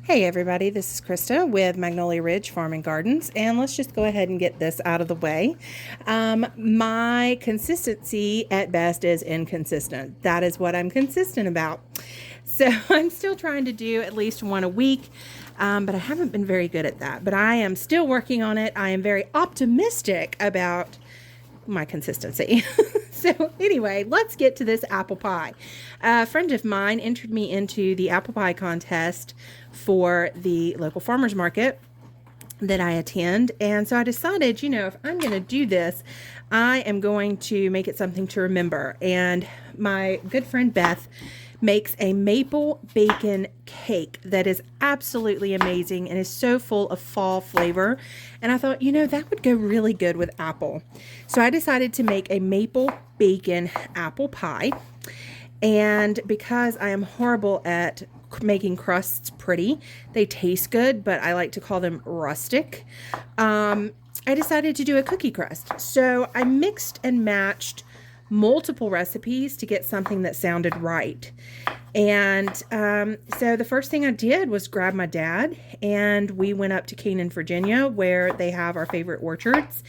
Hey everybody, this is Krista with Magnolia Ridge Farm and Gardens, and let's just go ahead and get this out of the way. My consistency at best is inconsistent. That is what I'm consistent about. So I'm still trying to do at least one a week, but I haven't been very good at that. But I am still working on it. I am very optimistic about my consistency. So anyway, let's get to this apple pie. A friend of mine entered me into the apple pie contest for the local farmers market that I attend. And so I decided, if I'm going to do this, I am going to make it something to remember. And my good friend Beth makes a maple bacon cake that is absolutely amazing and is so full of fall flavor. And I thought, that would go really good with apple. So I decided to make a maple bacon apple pie. And because I am horrible at making crusts pretty, they taste good, but I like to call them rustic, I decided to do a cookie crust. So I mixed and matched multiple recipes to get something that sounded right. And so the first thing I did was grab my dad, and we went up to Canaan, Virginia, where they have our favorite orchards.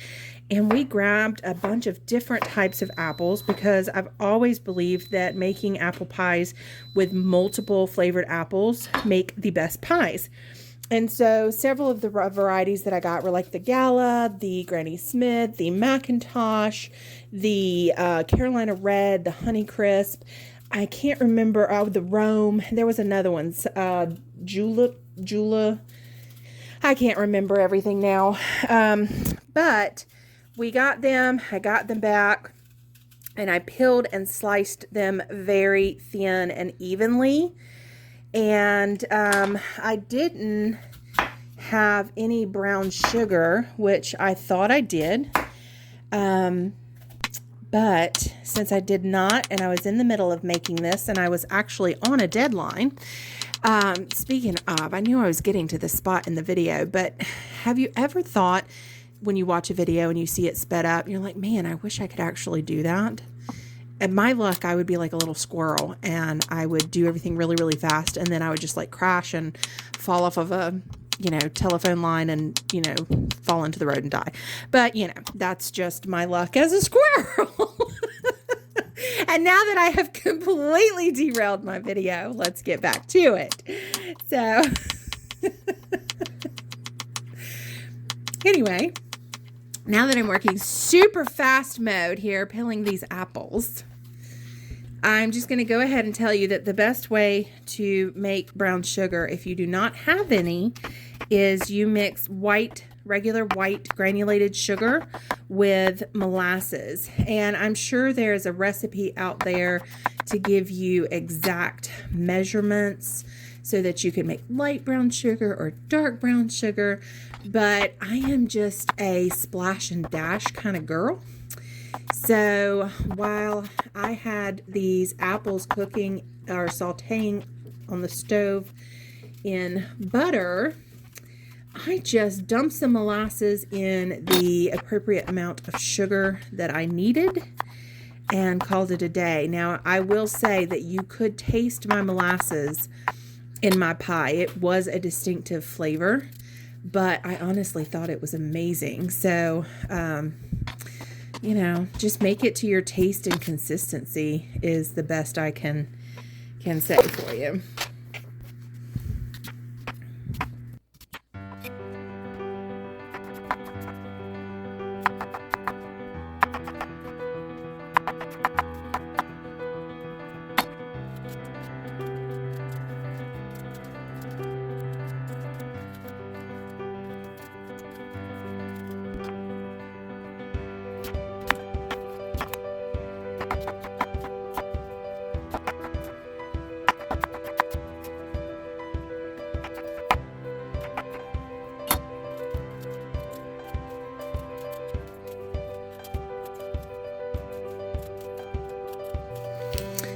And we grabbed a bunch of different types of apples because I've always believed that making apple pies with multiple flavored apples make the best pies. And so several of the varieties that I got were like the Gala, the Granny Smith, the McIntosh, the Carolina Red, the Honey Crisp. I can't remember, the Rome. There was another one, Jula. I can't remember everything now. But we got them, I got them back, and I peeled and sliced them very thin and evenly. And I didn't have any brown sugar, which I thought I did. But since I did not, and I was in the middle of making this, and I was actually on a deadline. Speaking of, I knew I was getting to this spot in the video, but have you ever thought when you watch a video and you see it sped up, you're like, man, I wish I could actually do that? And my luck, I would be like a little squirrel, and I would do everything really, really fast, and then I would just like crash and fall off of a, telephone line and, fall into the road and die. But, that's just my luck as a squirrel. And now that I have completely derailed my video, let's get back to it. So, anyway, now that I'm working super fast mode here, peeling these apples, I'm just going to go ahead and tell you that the best way to make brown sugar, if you do not have any, is you mix regular white granulated sugar with molasses. And I'm sure there's a recipe out there to give you exact measurements so that you can make light brown sugar or dark brown sugar. But I am just a splash and dash kind of girl. So while I had these apples cooking or sauteing on the stove in butter, I just dumped some molasses in the appropriate amount of sugar that I needed and called it a day. Now, I will say that you could taste my molasses in my pie. It was a distinctive flavor, but I honestly thought it was amazing. So, just make it to your taste and consistency is the best I can say for you.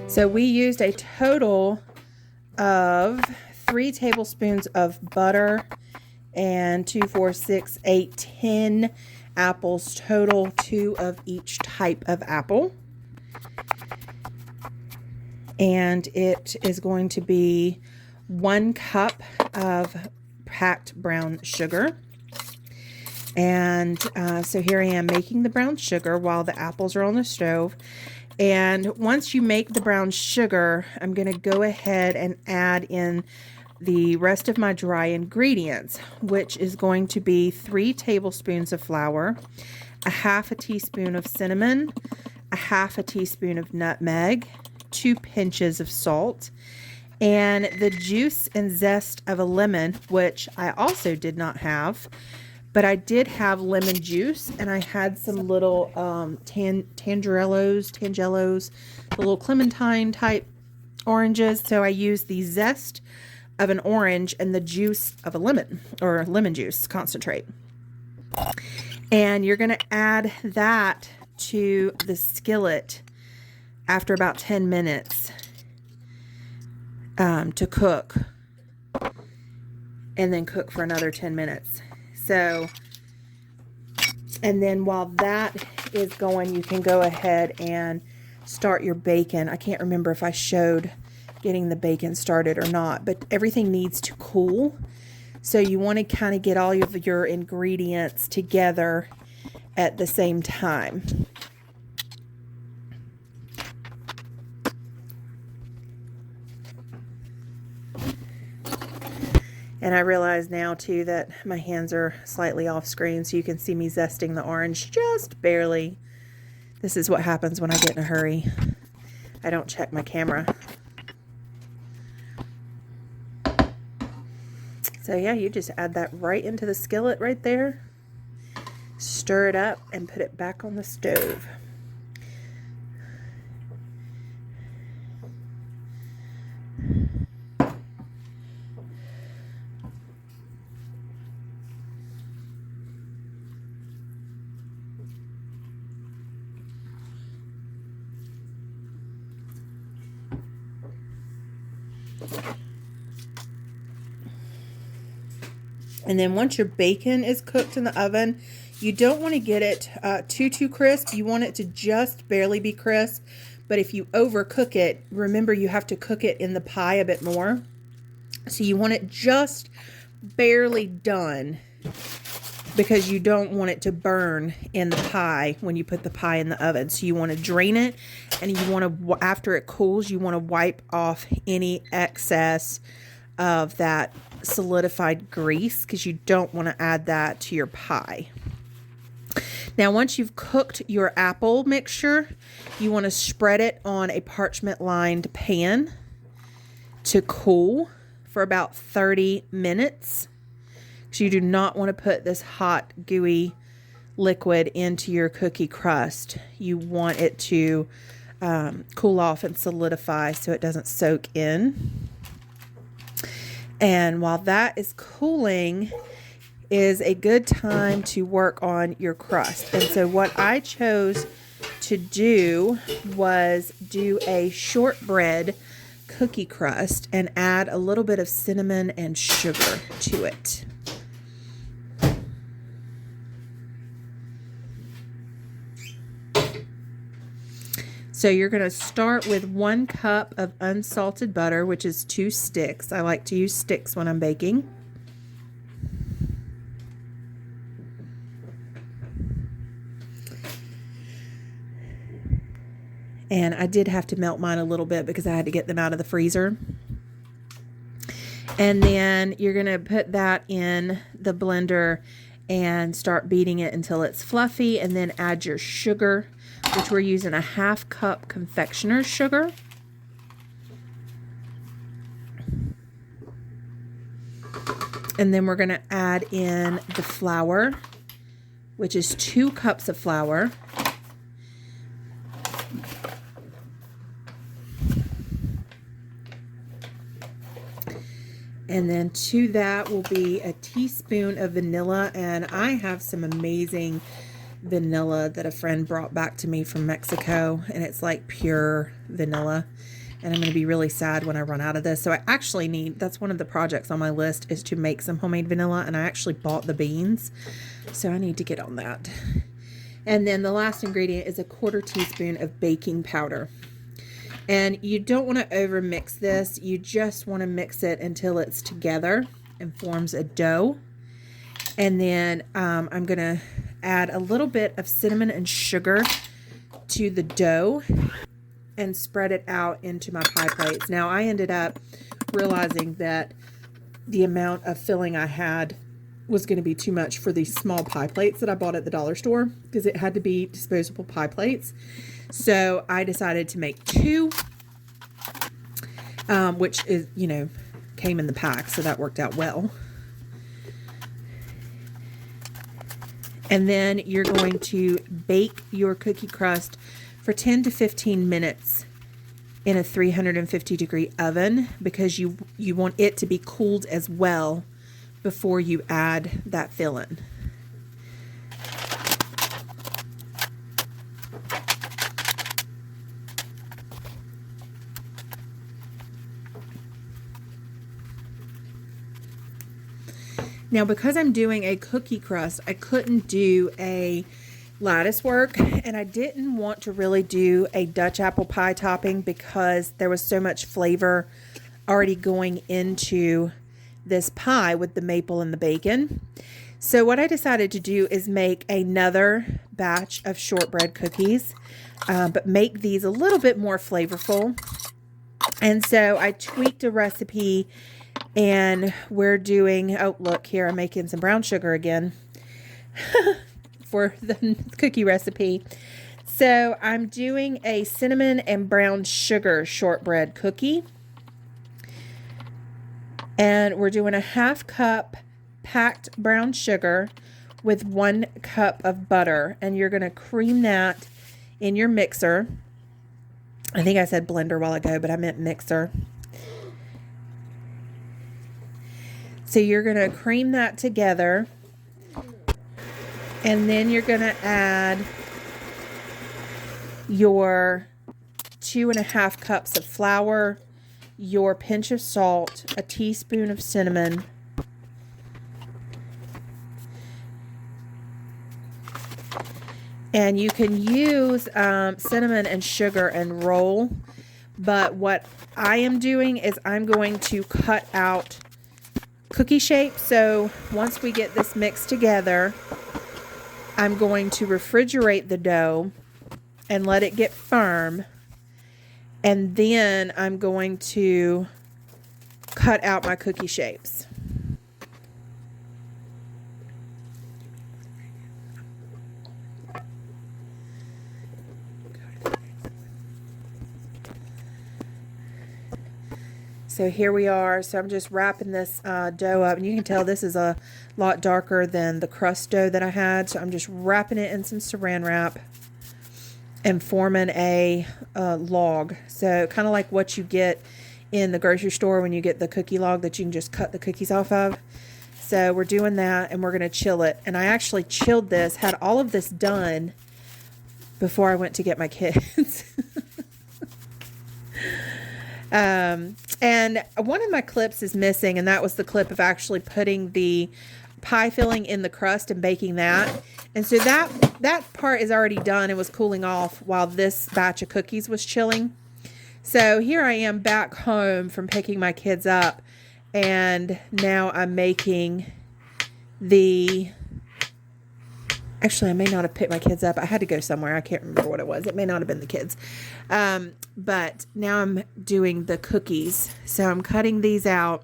So we used a total of 3 tablespoons of butter and 2, 4, 6, 8, 10 apples total, 2 of each type of apple. And it is going to be 1 cup of packed brown sugar. And so here I am making the brown sugar while the apples are on the stove. And once you make the brown sugar, I'm going to go ahead and add in the rest of my dry ingredients, which is going to be 3 tablespoons of flour, a half a teaspoon of cinnamon, a half a teaspoon of nutmeg, 2 pinches of salt, and the juice and zest of a lemon, which I also did not have, but I did have lemon juice, and I had some little tangelos, the little clementine type oranges. So I used the zest of an orange and the juice of a lemon, or lemon juice concentrate. And you're going to add that to the skillet after about 10 minutes to cook, and then cook for another 10 minutes. So, and then while that is going, you can go ahead and start your bacon. I can't remember if I showed getting the bacon started or not, but everything needs to cool. So you want to kind of get all of your ingredients together at the same time. And I realize now too that my hands are slightly off screen, so you can see me zesting the orange just barely. This is what happens when I get in a hurry. I don't check my camera. So yeah, you just add that right into the skillet right there. Stir it up and put it back on the stove. And then once your bacon is cooked in the oven, you don't want to get it too crisp. You want it to just barely be crisp. But if you overcook it, remember you have to cook it in the pie a bit more. So you want it just barely done, because you don't want it to burn in the pie when you put the pie in the oven. So you want to drain it, and you want to, after it cools, you want to wipe off any excess of that solidified grease, because you don't want to add that to your pie. Now, once you've cooked your apple mixture, you want to spread it on a parchment lined pan to cool for about 30 minutes. So you do not want to put this hot, gooey liquid into your cookie crust. You want it to cool off and solidify so it doesn't soak in. And while that is cooling is a good time to work on your crust. And so what I chose to do was do a shortbread cookie crust and add a little bit of cinnamon and sugar to it. So you're going to start with 1 cup of unsalted butter, which is 2 sticks. I like to use sticks when I'm baking. And I did have to melt mine a little bit because I had to get them out of the freezer. And then you're going to put that in the blender and start beating it until it's fluffy, and then add your sugar, which we're using a 1/2 cup confectioner's sugar. And then we're going to add in the flour, which is 2 cups of flour. And then to that will be a teaspoon of vanilla, and I have some amazing vanilla that a friend brought back to me from Mexico, and it's like pure vanilla, and I'm going to be really sad when I run out of this. So I actually need, that's one of the projects on my list, is to make some homemade vanilla, and I actually bought the beans, so I need to get on that. And then the last ingredient is a 1/4 teaspoon of baking powder. And you don't want to over mix this. You just want to mix it until it's together and forms a dough. And then I'm going to add a little bit of cinnamon and sugar to the dough and spread it out into my pie plates. Now, I ended up realizing that the amount of filling I had was going to be too much for these small pie plates that I bought at the dollar store, because it had to be disposable pie plates. So I decided to make 2, which is, you know, came in the pack, so that worked out well. And then you're going to bake your cookie crust for 10 to 15 minutes in a 350 degree oven, because you want it to be cooled as well before you add that filling. Now, because I'm doing a cookie crust, I couldn't do a lattice work, and I didn't want to really do a Dutch apple pie topping because there was so much flavor already going into this pie with the maple and the bacon. So what I decided to do is make another batch of shortbread cookies, but make these a little bit more flavorful. And so I tweaked a recipe, and we're doing, oh, look here, I'm making some brown sugar again for the cookie recipe. So I'm doing a cinnamon and brown sugar shortbread cookie. And we're doing a 1/2 cup packed brown sugar with 1 cup of butter. And you're going to cream that in your mixer. I think I said blender a while ago, but I meant mixer. So you're going to cream that together, and then you're going to add your 2.5 cups of flour, your pinch of salt, a teaspoon of cinnamon, and you can use cinnamon and sugar and roll, but what I am doing is I'm going to cut out cookie shape. So once we get this mixed together, I'm going to refrigerate the dough and let it get firm, and then I'm going to cut out my cookie shapes. So here we are. So I'm just wrapping this dough up, and you can tell this is a lot darker than the crust dough that I had. So I'm just wrapping it in some saran wrap and forming a log. So kind of like what you get in the grocery store when you get the cookie log that you can just cut the cookies off of. So we're doing that, and we're going to chill it. And I actually chilled this, had all of this done before I went to get my kids. And one of my clips is missing, and that was the clip of actually putting the pie filling in the crust and baking that. And so that part is already done and was cooling off while this batch of cookies was chilling. So here I am back home from picking my kids up, and now I'm making the... Actually, I may not have picked my kids up. I had to go somewhere. I can't remember what it was. It may not have been the kids. But now I'm doing the cookies. So I'm cutting these out,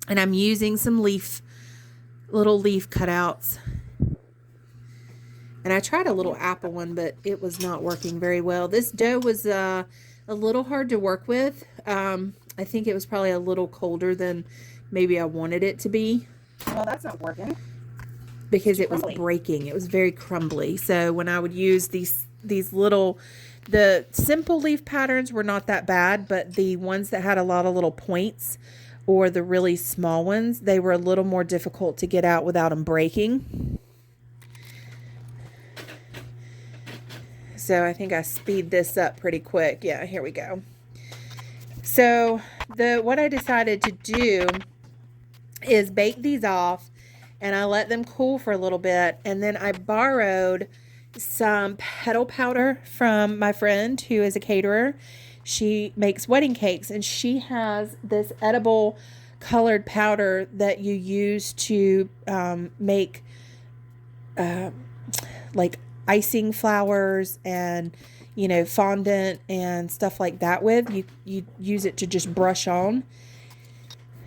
and I'm using some little leaf cutouts. And I tried a little apple one, but it was not working very well. This dough was a little hard to work with. I think it was probably a little colder than maybe I wanted it to be. Well, that's not working. Because it was breaking. It was very crumbly. So when I would use these little, the simple leaf patterns were not that bad, but the ones that had a lot of little points, or the really small ones, they were a little more difficult to get out without them breaking. So I think I speed this up pretty quick. Yeah, here we go. So what I decided to do is bake these off, and I let them cool for a little bit, and then I borrowed some petal powder from my friend who is a caterer she makes wedding cakes, and she has this edible colored powder that you use to make like icing flowers and, you know, fondant and stuff like that with. You use it to just brush on.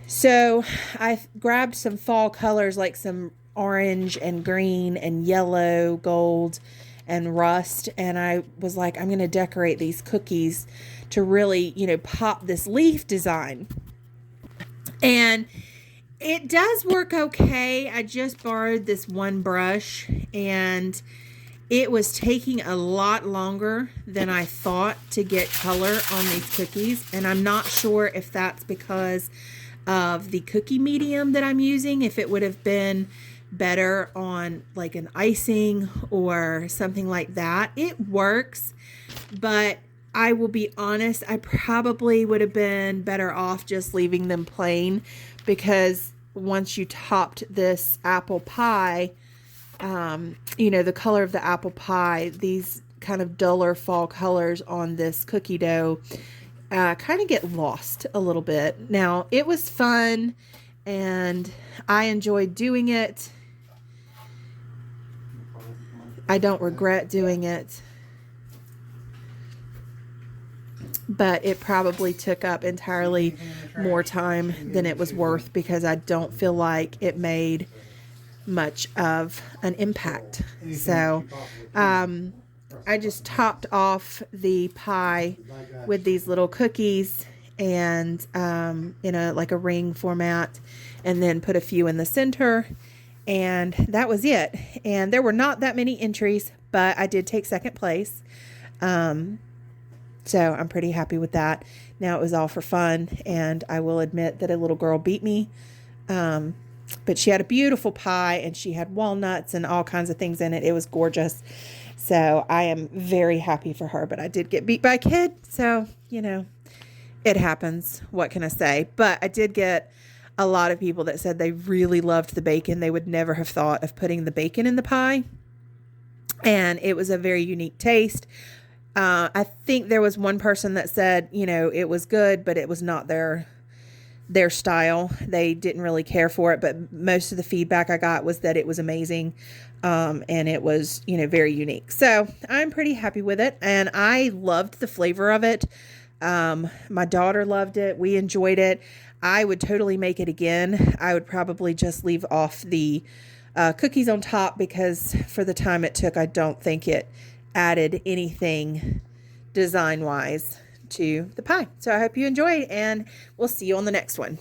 So I grabbed some fall colors like some orange and green and yellow, gold, and rust. And I was like, I'm going to decorate these cookies to really, you know, pop this leaf design. And it does work okay. I just borrowed this one brush, and it was taking a lot longer than I thought to get color on these cookies. And I'm not sure if that's because of the cookie medium that I'm using, if it would have been better on like an icing or something like that. It works, but I will be honest, I probably would have been better off just leaving them plain, because once you topped this apple pie, you know, the color of the apple pie, these kind of duller fall colors on this cookie dough kind of get lost a little bit. Now, it was fun and I enjoyed doing it. I don't regret doing it, but it probably took up entirely more time than it was worth, because I don't feel like it made much of an impact. So I just topped off the pie with these little cookies and in a like a ring format, and then put a few in the center, and that was it. And there were not that many entries, but I did take second place. So I'm pretty happy with that. Now, it was all for fun, and I will admit that a little girl beat me. But she had a beautiful pie, and she had walnuts and all kinds of things in it. It was gorgeous. So I am very happy for her, but I did get beat by a kid. So, you know, it happens. What can I say? But I did get a lot of people that said they really loved the bacon. They would never have thought of putting the bacon in the pie. And it was a very unique taste. I think there was one person that said, you know, it was good, but it was not their style. They didn't really care for it, but most of the feedback I got was that it was amazing. And it was, you know, very unique. So I'm pretty happy with it, and I loved the flavor of it. My daughter loved it. We enjoyed it. I would totally make it again. I would probably just leave off the cookies on top, because for the time it took, I don't think it added anything design-wise to the pie. So I hope you enjoyed, and we'll see you on the next one.